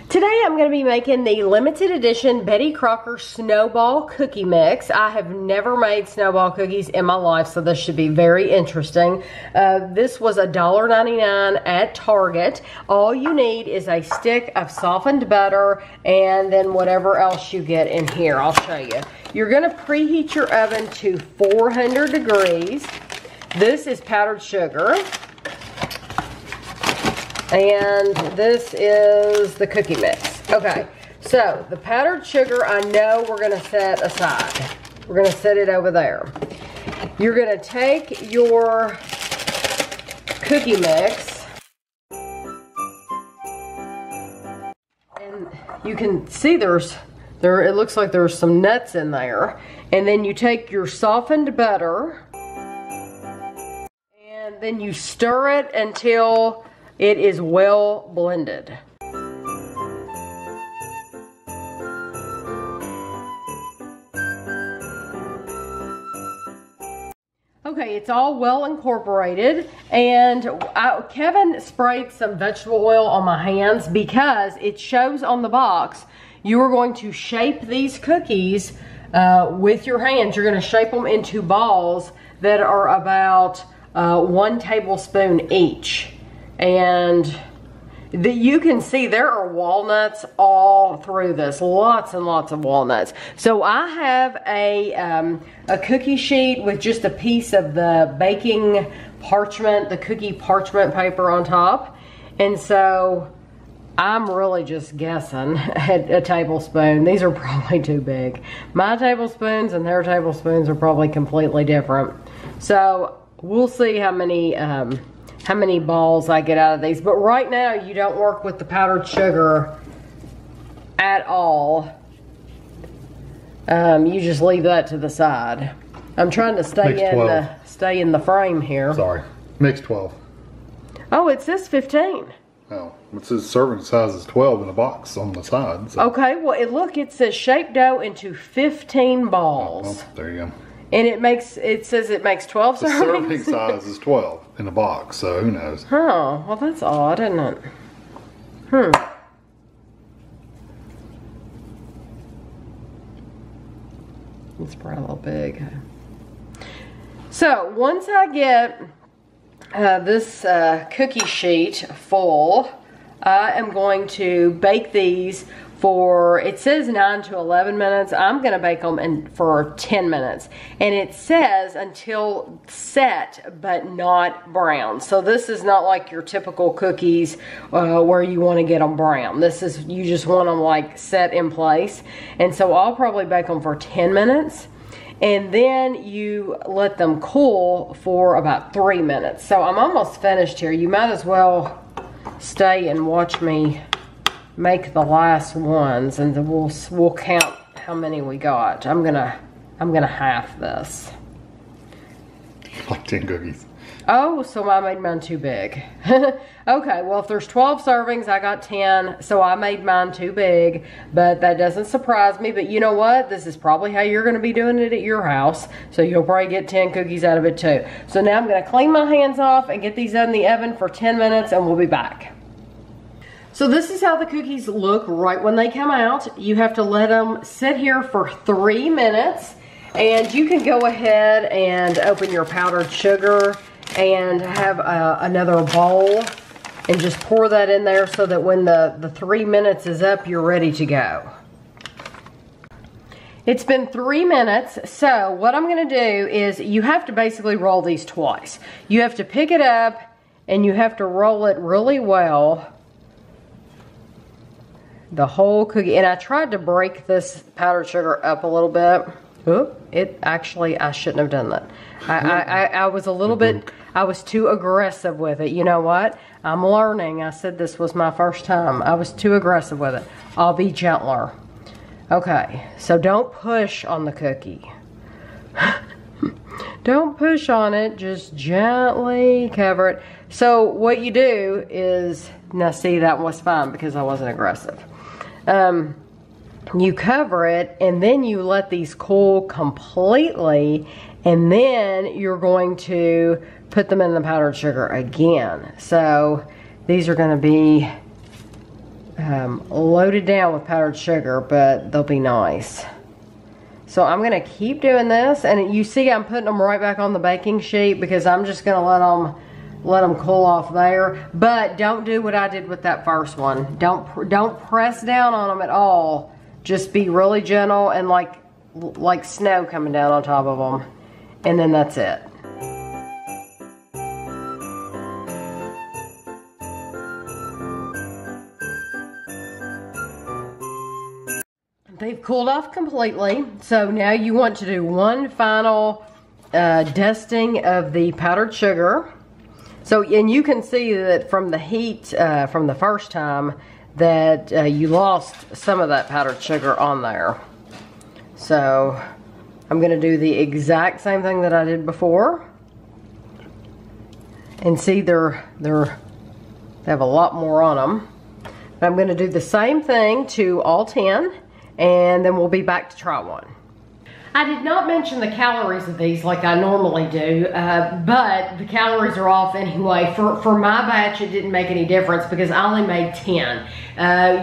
Today I'm going to be making the limited edition Betty Crocker Snowball Cookie Mix. I have never made snowball cookies in my life, so this should be very interesting. This was $1.99 at Target. All you need is a stick of softened butter and then whatever else you get in here. I'll show you. You're going to preheat your oven to 400 degrees. This is powdered sugar. And this is the cookie mix. Okay, so the powdered sugar I know we're gonna set aside. We're gonna set it over there. You're gonna take your cookie mix, and you can see it looks like there's some nuts in there. And then you take your softened butter, and then you stir it until it is well blended. Okay, it's all well incorporated, and Kevin sprayed some vegetable oil on my hands because it shows on the box you are going to shape these cookies with your hands. You're going to shape them into balls that are about 1 tablespoon each. And you can see there are walnuts all through this, lots and lots of walnuts. So I have a cookie sheet with just a piece of the baking parchment, the cookie parchment paper on top. And so I'm really just guessing at a tablespoon. These are probably too big. My tablespoons and their tablespoons are probably completely different. So we'll see how many balls I get out of these. But right now, you don't work with the powdered sugar at all. You just leave that to the side. I'm trying to stay in the frame here. Sorry, mix 12. Oh, it says 15. Oh, it says serving size is 12 in a box on the side. So. Okay, well, it says shape dough into 15 balls. Well, there you go. And it says it makes 12 servings. The serving size is 12 in a box, so who knows? Oh, well, that's odd, isn't it? It's probably a little big. So, once I get this cookie sheet full, I am going to bake these for, it says 9 to 11 minutes. I'm going to bake them for 10 minutes. And it says until set, but not brown. So this is not like your typical cookies where you want to get them brown. This is, you just want them like set in place. And so I'll probably bake them for 10 minutes. And then you let them cool for about 3 minutes. So I'm almost finished here. You might as well stay and watch me make the last ones, and then we'll count how many we got. I'm gonna half this. Like 10 cookies. Oh, so I made mine too big. Okay, well, if there's 12 servings, I got 10, so I made mine too big, but that doesn't surprise me. But you know what? This is probably how you're going to be doing it at your house, so you'll probably get 10 cookies out of it too. So now I'm going to clean my hands off and get these in the oven for 10 minutes, and we'll be back. So this is how the cookies look right when they come out. You have to let them sit here for 3 minutes, and you can go ahead and open your powdered sugar and have another bowl and just pour that in there so that when the 3 minutes is up, you're ready to go. It's been 3 minutes, so what I'm gonna do is you have to basically roll these twice. You have to pick it up and you have to roll it really well. The whole cookie, and I tried to break this powdered sugar up a little bit. Oop, I shouldn't have done that. I was a little bit, I was too aggressive with it. You know what? I'm learning. I said this was my first time. I was too aggressive with it. I'll be gentler. Okay, so don't push on the cookie. Don't push on it, just gently cover it. So what you do is, now see, that was fine because I wasn't aggressive. You cover it and then you let these cool completely, and then you're going to put them in the powdered sugar again. So these are going to be loaded down with powdered sugar, but they'll be nice. So I'm gonna keep doing this, and you see I'm putting them right back on the baking sheet because I'm just gonna let them cool off there. But don't do what I did with that first one. Don't press down on them at all. Just be really gentle and like snow coming down on top of them, and then that's it. They've cooled off completely, so now you want to do one final dusting of the powdered sugar. So, and you can see that from the heat from the first time that you lost some of that powdered sugar on there. So I'm gonna do the exact same thing that I did before. And see they have a lot more on them. But I'm gonna do the same thing to all 10. And then we'll be back to try one. I did not mention the calories of these like I normally do, but the calories are off anyway. For my batch, it didn't make any difference because I only made 10.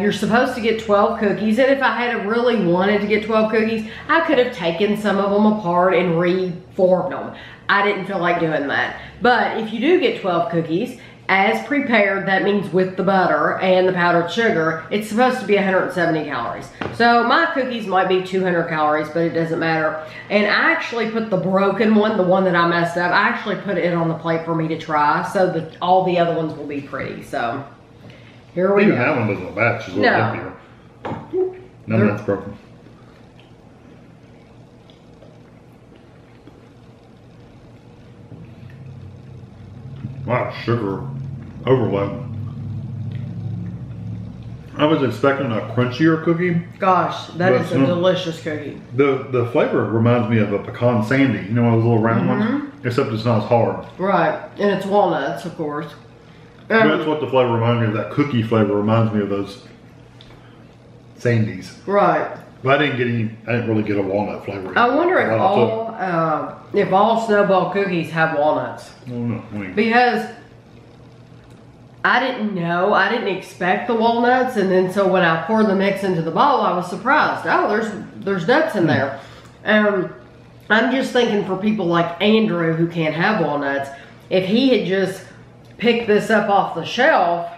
You're supposed to get 12 cookies, and if I had really wanted to get 12 cookies, I could have taken some of them apart and reformed them. I didn't feel like doing that. But if you do get 12 cookies, as prepared, that means with the butter and the powdered sugar, it's supposed to be 170 calories. So my cookies might be 200 calories, but it doesn't matter. And I actually put the broken one, the one that I messed up, I actually put it on the plate for me to try so that all the other ones will be pretty. So here we go. Even that one doesn't batch, it's a little heavier. None of that's broken. Wow, sugar overload. I was expecting a crunchier cookie. Gosh, that is a delicious cookie. The flavor reminds me of a pecan sandy. You know those little round ones? Except it's not as hard. Right, and it's walnuts, of course. That's what the flavor reminds me of. That cookie flavor reminds me of those sandies. Right. But I didn't really get a walnut flavor. I wonder if all snowball cookies have walnuts. I don't know. Because I didn't know, I didn't expect the walnuts, and then so when I poured the mix into the bowl, I was surprised. Oh, there's nuts in there. I'm just thinking for people like Andrew who can't have walnuts, if he had just picked this up off the shelf,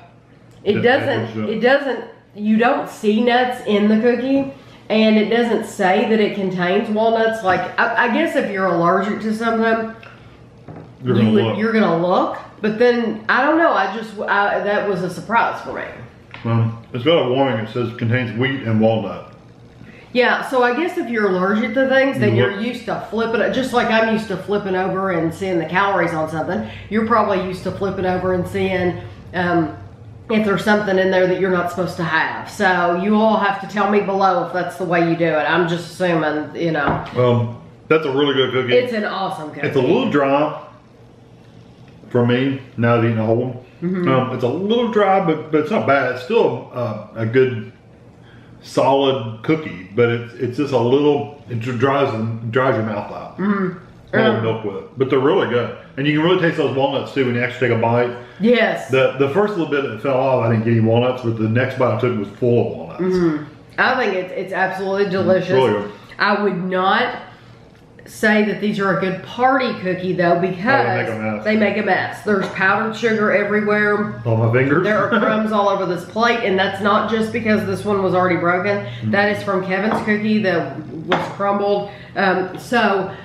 you don't see nuts in the cookie, and it doesn't say that it contains walnuts. Like, I guess if you're allergic to something, you're gonna look. But then, I don't know, that was a surprise for me. It's got a warning, it says contains wheat and walnut. Yeah, so I guess if you're allergic to things, then you're used to flipping it, just like I'm used to flipping over and seeing the calories on something, you're probably used to flipping over and seeing if there's something in there that you're not supposed to have. So you all have to tell me below if that's the way you do it. I'm just assuming, you know. That's a really good cookie. It's an awesome cookie. It's a little dry for me, now that eating a whole one. It's a little dry, but it's not bad. It's still a good, solid cookie, but it's just a little, it dries your mouth out. A little milk with it. But they're really good. And you can really taste those walnuts too when you actually take a bite. Yes. The first little bit that fell off, I didn't get any walnuts, but the next bite I took was full of walnuts. I think it's absolutely delicious. Really good. I would not say that these are a good party cookie though, because they make a mess. There's powdered sugar everywhere. On my fingers. There are crumbs all over this plate, and that's not just because this one was already broken. That is from Kevin's cookie that was crumbled. So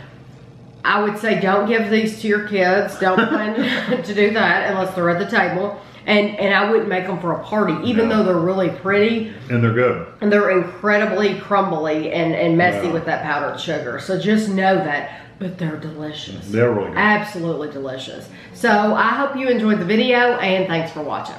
I would say don't give these to your kids. Don't plan to do that unless they're at the table. And I wouldn't make them for a party, even though they're really pretty. And they're good. And they're incredibly crumbly and messy with that powdered sugar. So just know that. But they're delicious. They're really good. Absolutely delicious. So I hope you enjoyed the video, and thanks for watching.